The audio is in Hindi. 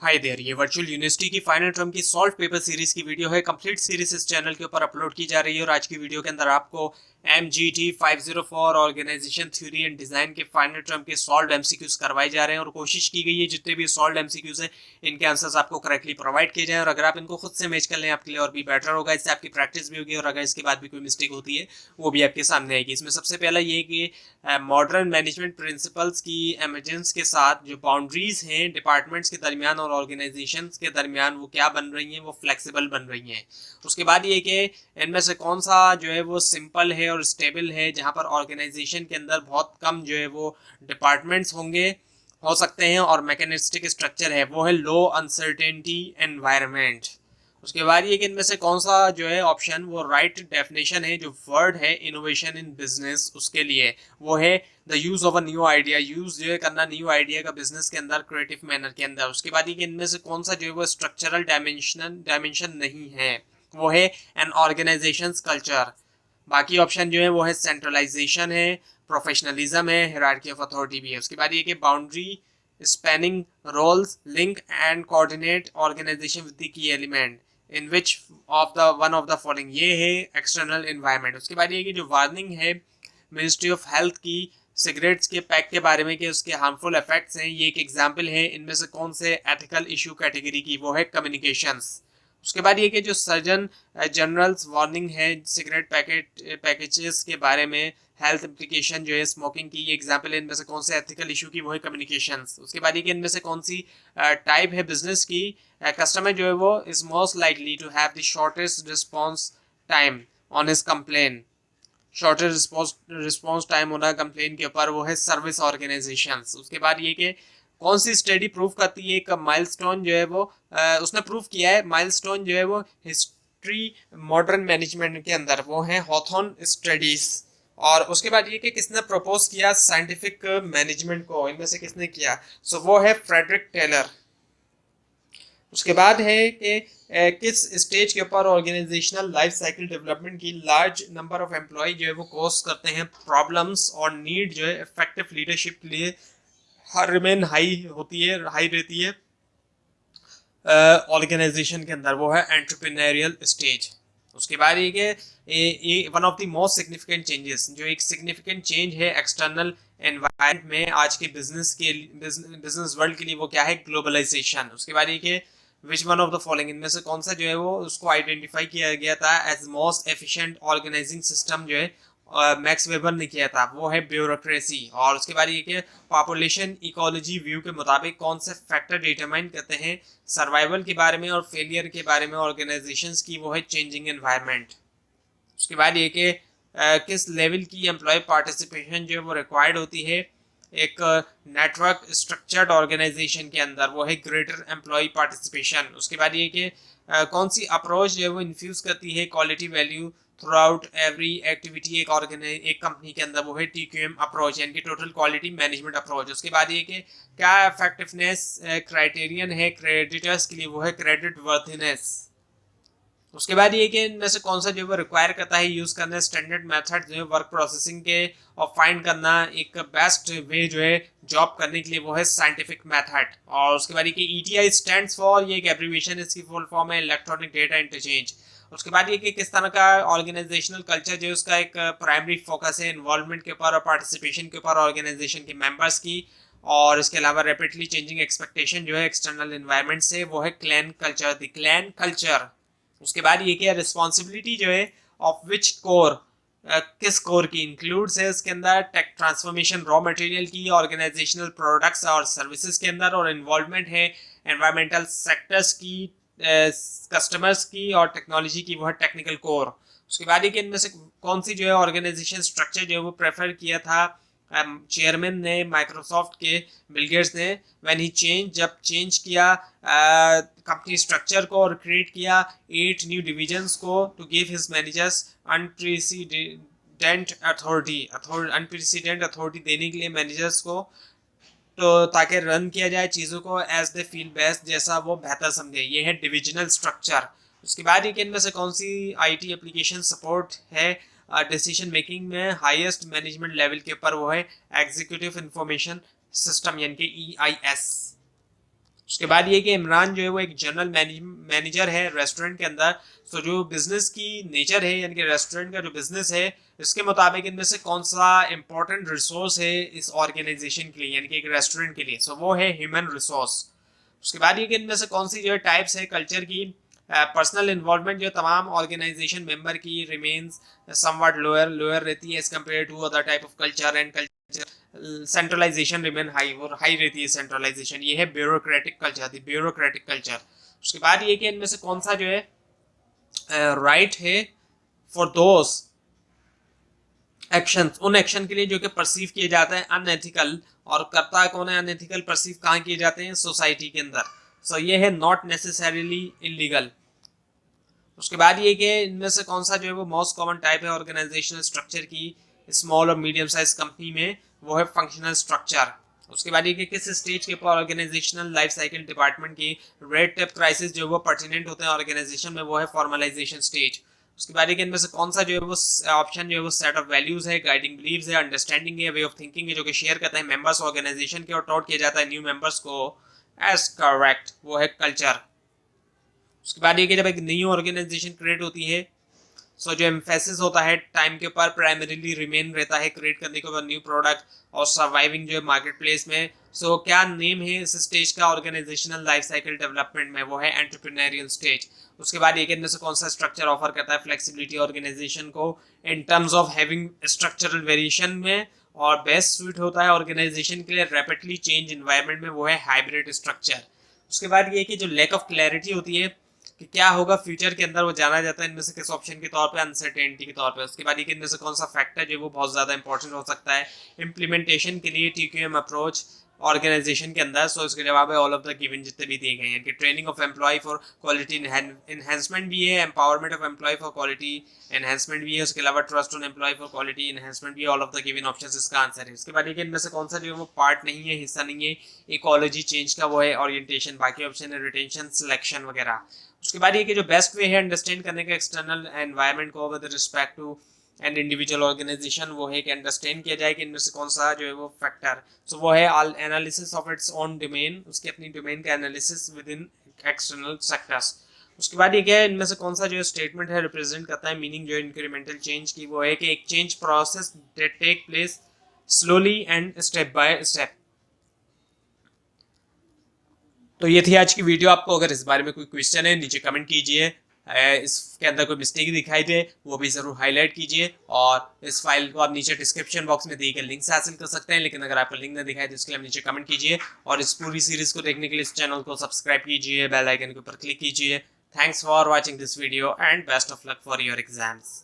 हाय देयर, ये वर्चुअल यूनिवर्सिटी की फाइनल टर्म की सॉल्व पेपर सीरीज की वीडियो है। कंप्लीट सीरीज इस चैनल के ऊपर अपलोड की जा रही है और आज की वीडियो के अंदर आपको MGT 504 organization theory and design के फाइनल टर्म के सॉल्व एमसीक्यूज करवाए जा रहे हैं और कोशिश की गई है जितने भी सॉल्व एमसीक्यूज हैं इनके आंसर्स आपको करेक्टली प्रोवाइड किए जाएं और अगर आप इनको खुद से मैच कर लें आपके लिए और भी बेटर होगा। इससे आपकी प्रैक्टिस भी होगी और अगर इसके बाद भी कोई मिस्टेक होती है वो भी आपके सामने आएगी। इसमें सबसे पहला ये कि मॉडर्न मैनेजमेंट प्रिंसिपल्स की एमर्जेंस के साथ जो बाउंड्रीज हैं डिपार्टमेंट्स के दरमियान और ऑर्गेनाइजेशंस के दरमियान वो क्या बन रही हैं, वो फ्लेक्सिबल बन रही हैं। उसके बाद ये कि इनमें से कौन सा जो है वो सिंपल है और स्टेबल है, जहां पर ऑर्गेनाइजेशन के अंदर बहुत कम जो है वो डिपार्टमेंट्स होंगे हो सकते हैं और मैकेनिस्टिक स्ट्रक्चर है वो है लो अनसर्टेनिटी एनवायरनमेंट। उसके बाद ये कि इनमें से कौन सा जो है ऑप्शन वो राइट डेफिनेशन है, जो वर्ड है इनोवेशन इन बिजनेस उसके लिए वो है the use of a new idea, use जो है करना न्यू आइडिया का बिजनेस के अंदर क्रिएटिव मैनर के अंदर। उसके बाद ये कि इनमें से कौन सा जो है वो स्ट्रक्चरल डायमेंशन नहीं है, वो है एन ऑर्गेनाइजेशन कल्चर। बाकी ऑप्शन जो है वो है सेंट्रलाइजेशन है, प्रोफेशनलिज्म है, हायरार्की ऑफ अथॉरिटी भी है। उसके बाद ये कि boundary spanning roles link and coordinate organization with the key element in which of the one of the following, ये है एक्सटर्नल एनवायरनमेंट। उसके बाद ये कि जो वार्निंग है मिनिस्ट्री ऑफ हेल्थ की सिगरेट्स के पैक के बारे में कि उसके हार्मफुल इफेक्ट्स हैं, ये एक एग्जांपल है। इनमें से कौन से एथिकल इशू कैटेगरी की, वो है कम्युनिकेशंस। उसके बाद ये कि जो सर्जन जनरल्स वार्निंग है सिगरेट पैकेजेस के बारे में हेल्थ इम्प्लीकेशन जो है स्मोकिंग की, ये एग्जांपल है। इनमें से कौन से एथिकल इशू की, वो है कम्युनिकेशंस। उसके बाद ये कि इनमें से कौन सी टाइप है बिजनेस की, कस्टमर जो है वो is most likely to have the shortest response time on his complain. Shortage response time होना कंप्लेन के ऊपर, वो है सर्विस ऑर्गेनाइजेशंस। उसके बाद ये कि कौन सी स्टडी प्रूव करती है एक माइलस्टोन जो है वो उसने प्रूव किया है माइलस्टोन जो है वो हिस्ट्री मॉडर्न मैनेजमेंट के अंदर, वो है हॉथॉर्न स्टडीज। और उसके बाद ये कि किसने प्रपोज किया साइंटिफिक मैनेजमेंट को, इनमें से किसने किया, सो वो है फ्रेडरिक टेलर। उसके बाद है कि किस स्टेज के ऊपर ऑर्गेनाइजेशनल लाइफ साइकिल डेवलपमेंट की लार्ज नंबर ऑफ एम्प्लॉय जो है वो कोस करते हैं प्रॉब्लम्स और नीड जो है इफेक्टिव लीडरशिप के लिए हर रिमेन हाई होती है, हाई रहती है ऑर्गेनाइजेशन के अंदर, वो है एंटरप्रेन्योरियल स्टेज। उसके बाद ये one of the most significant changes, जो एक सिग्निफिकेंट चेंज है एक्सटर्नल एनवायरनमेंट में आज के बिजनेस वर्ल्ड के लिए, वो क्या है, ग्लोबलाइजेशन। उसके बाद ये which one of the following, इनमें से कौन सा जो है वो उसको आइडेंटिफाई किया गया था as most efficient organizing system, जो है मैक्स वेबर ने किया था, वो है ब्यूरोक्रेसी। और उसके बाद ये कि पॉपुलेशन इकोलॉजी व्यू के मुताबिक कौन से फैक्टर डिटरमाइन करते हैं सर्वाइवल के बारे में और फेलियर के बारे में ऑर्गेनाइजेशंस की, वो है चेंजिंग एनवायरनमेंट। उसके बाद ये कि किस लेवल की एम्प्लॉय पार्टिसिपेशन जो है वो रिक्वायर्ड होती है एक नेटवर्क स्ट्रक्चर्ड ऑर्गेनाइजेशन के अंदर, वो है ग्रेटर एम्प्लॉय पार्टिसिपेशन। उसके बाद ये कि कौन सी अप्रोच जो है वो इन्फ्यूज करती है quality value through out every activity एक कंपनी के अंदर, वो है TQM अप्रोच, यानी कि टोटल क्वालिटी मैनेजमेंट अप्रोच। उसके बाद ये कि क्या इफेक्टिवनेस क्राइटेरियन है क्रेडिटर्स के लिए, वो है क्रेडिट वर्थीनेस। उसके बाद ये कि इनमें से कौन सा जो है रिक्वायर करता है यूज करना स्टैंडर्ड मेथड जो है वर्क प्रोसेसिंग के और फाइंड करना एक बेस्ट वे जो है जॉब करने के लिए, वो है साइंटिफिक मेथड। और उसके बाद ये ETI स्टैंड्स फॉर, ये एक एब्रीविएशन, इसकी फुल फॉर्म है इलेक्ट्रॉनिक डेटा इंटरचेंज। उसके बाद ये कि किस तरह का ऑर्गेनाइजेशनल कल्चर जो है उसका एक प्राइमरी फोकस है इन्वॉल्वमेंट के ऊपर और पार्टिसिपेशन के ऊपर ऑर्गेनाइजेशन के मेंबर्स की। और इसके अलावा रैपिडली चेंजिंग एक्सपेक्टेशन जो है एक्सटर्नल एनवायरनमेंट से, वो है clan culture, the clan culture. उसके बाद ये क्या रिस्पॉन्सिबिलिटी जो है ऑफ विच कोर, किस कोर की इंक्लूड्स है इसके अंदर टेक ट्रांसफॉर्मेशन रॉ मटेरियल की, ऑर्गेनाइजेशनल प्रोडक्ट्स और सर्विसेज के अंदर, और इन्वॉल्वमेंट है एनवायरमेंटल सेक्टर्स की, कस्टमर्स की और टेक्नोलॉजी की, वो है टेक्निकल कोर। उसके बाद ये कि इनमें से कौन सी जो है ऑर्गेनाइजेशन स्ट्रक्चर जो है वो प्रेफर किया था चेयरमैन ने माइक्रोसॉफ्ट के, बिल गेट्स ने, व्हेन ही चेंज, जब चेंज किया कंपनी स्ट्रक्चर को और क्रिएट किया 8 न्यू डिविजन्स को to give his managers unprecedented authority देने के लिए मैनेजर्स को, तो ताकि रन किया जाए चीज़ों को एज दे फील बेस्ट, जैसा वो बेहतर समझे, ये है डिविजनल स्ट्रक्चर। उसके बाद ये कि इनमें से कौन सी IT एप्लीकेशन सपोर्ट है डिसीजन मेकिंग में हाईएस्ट मैनेजमेंट लेवल के ऊपर, वो है एग्जीक्यूटिव इंफॉर्मेशन सिस्टम, यानी कि EIS। उसके बाद ये कि इमरान जो है वो एक जनरल मैनेजर है रेस्टोरेंट के अंदर। तो जो बिजनेस की नेचर है यानी कि रेस्टोरेंट का जो बिजनेस है इसके मुताबिक इनमें से कौन सा इंपॉर्टेंट रिसोर्स है इस ऑर्गेनाइजेशन के लिए यानी कि एक रेस्टोरेंट के लिए, सो वो है ह्यूमन रिसोर्स। उसके बाद ये कि इनमें से कौन सी जो है टाइप्स है कल्चर की। पर्सनल इन्वॉल्वमेंट जो तमाम ऑर्गेनाइजेशन मेंबर की रिमेन्स समवट लोअर लोअर रहती है as compare to other type of culture, and culture centralization remain high और हाई रहती है सेंट्रलाइजेशन। ये है bureaucratic culture, the bureaucratic culture. उसके बाद ये कि इनमें से कौन सा जो है राइट है फॉर दोस एक्शन, उन एक्शन के लिए जो कि परसीव किए जाते हैं अनएथिकल, और करता कौन है अनएथिकल, परसीव कहाँ किए जाते हैं, सोसाइटी के अंदर। सो ये है नॉट नेसेसरीली इलीगल। उसके बाद ये कि इनमें से कौन सा जो है वो मोस्ट कॉमन टाइप है ऑर्गेनाइजेशनल स्ट्रक्चर की स्मॉल और मीडियम साइज कंपनी में, वो है फंक्शनल स्ट्रक्चर। उसके बाद ये कि किस स्टेज के ऊपर ऑर्गेनाइजेशनल लाइफ साइकिल डिपार्टमेंट की रेड टेप क्राइसिस जो वो पर्टिनेंट होते हैं ऑर्गेनाइजेशन में, वो है फॉर्मलाइजेशन स्टेज। उसके बाद इनमें से कौन सा जो है वो ऑप्शन जो है वो सेट ऑफ वैल्यूज है, गाइडिंग बिलीव्स है, अंडरस्टैंडिंग है, वे ऑफ थिंकिंग है जो कि शेयर करते हैं मेंबर्स ऑर्गेनाइजेशन के और टॉट किया जाता है न्यू मेंबर्स को एज करेक्ट, वो है कल्चर। उसके बाद ये कि जब एक नई ऑर्गेनाइजेशन क्रिएट होती है सो जो एम्फेसिस होता है टाइम के ऊपर प्राइमरीली रिमेन रहता है क्रिएट करने के ऊपर न्यू प्रोडक्ट और सर्वाइविंग जो है मार्केट प्लेस में। सो क्या नेम है इस स्टेज का ऑर्गेनाइजेशनल लाइफ साइकिल डेवलपमेंट में, वो है एंटरप्रेन्योरियल स्टेज। उसके बाद एक इनमें से कौन सा स्ट्रक्चर ऑफर करता है फ्लेक्सिबिलिटी ऑर्गेनाइजेशन को in terms of having structural variation में, और बेस्ट सूट होता है ऑर्गेनाइजेशन के लिए रैपिडली चेंज इन्वायरमेंट में, वो है हाइब्रिड स्ट्रक्चर। उसके बाद ये कि जो लैक ऑफ क्लैरिटी होती है कि क्या होगा फ्यूचर के अंदर, वो जाना जाता है इनमें से किस ऑप्शन के तौर पे, अनसर्टेनिटी के तौर पे। उसके बाद ये कि इनमें से कौन सा फैक्टर जो है वो बहुत ज़्यादा इंपॉर्टेंट हो सकता है इम्प्लीमेंटेशन के लिए TQM अप्रोच ऑर्गेनाइजेशन के अंदर। सो इसके जवाब है ऑल ऑफ द गिवन जितने भी दिए गए हैं कि training of employ for quality enhancement भी है, empowerment of employ for quality enhancement भी है, उसके अलावा trust on employ for quality enhancement भी है। All of the given options इसका आंसर है। इसके बाद ये कि इनमें से कौन सा जो है वो पार्ट नहीं है, हिस्सा नहीं है इकोलॉजी चेंज का, वो है ओरिएंटेशन। बाकी ऑप्शन है रिटेंशन, सिलेक्शन वगैरह। उसके बाद ये कि जो बेस्ट वे है अंडरस्टैंड करने का एक्सटर्नल एनवायरनमेंट को with respect to and individual organization, वो है कि अंडरस्टैंड किया जाए कि इनमें से कौन सा जो है वो फैक्टर, सो वो है analysis of its own domain, उसकी अपनी डोमेन का analysis with in external sectors. उसके बाद ये क्या है इनमें से कौन सा जो है स्टेटमेंट है रिप्रेजेंट करता है मीनिंग जो है इंक्रीमेंटल चेंज की, वो है कि एक change process that take place slowly and step by step. तो ये थी आज की वीडियो। आपको अगर इस बारे में कोई क्वेश्चन है नीचे कमेंट कीजिए, इसके अंदर कोई मिस्टेक दिखाई दे वो भी ज़रूर हाईलाइट कीजिए, और इस फाइल को आप नीचे डिस्क्रिप्शन बॉक्स में दिए गए लिंक से हासिल कर सकते हैं। लेकिन अगर आपको लिंक ना दिखाई तो इसके लिए आप नीचे कमेंट कीजिए, और इस पूरी सीरीज़ को देखने के लिए इस चैनल को सब्सक्राइब कीजिए, बेल आइकन के ऊपर क्लिक कीजिए। Thanks for watching this video and best of luck for your exams.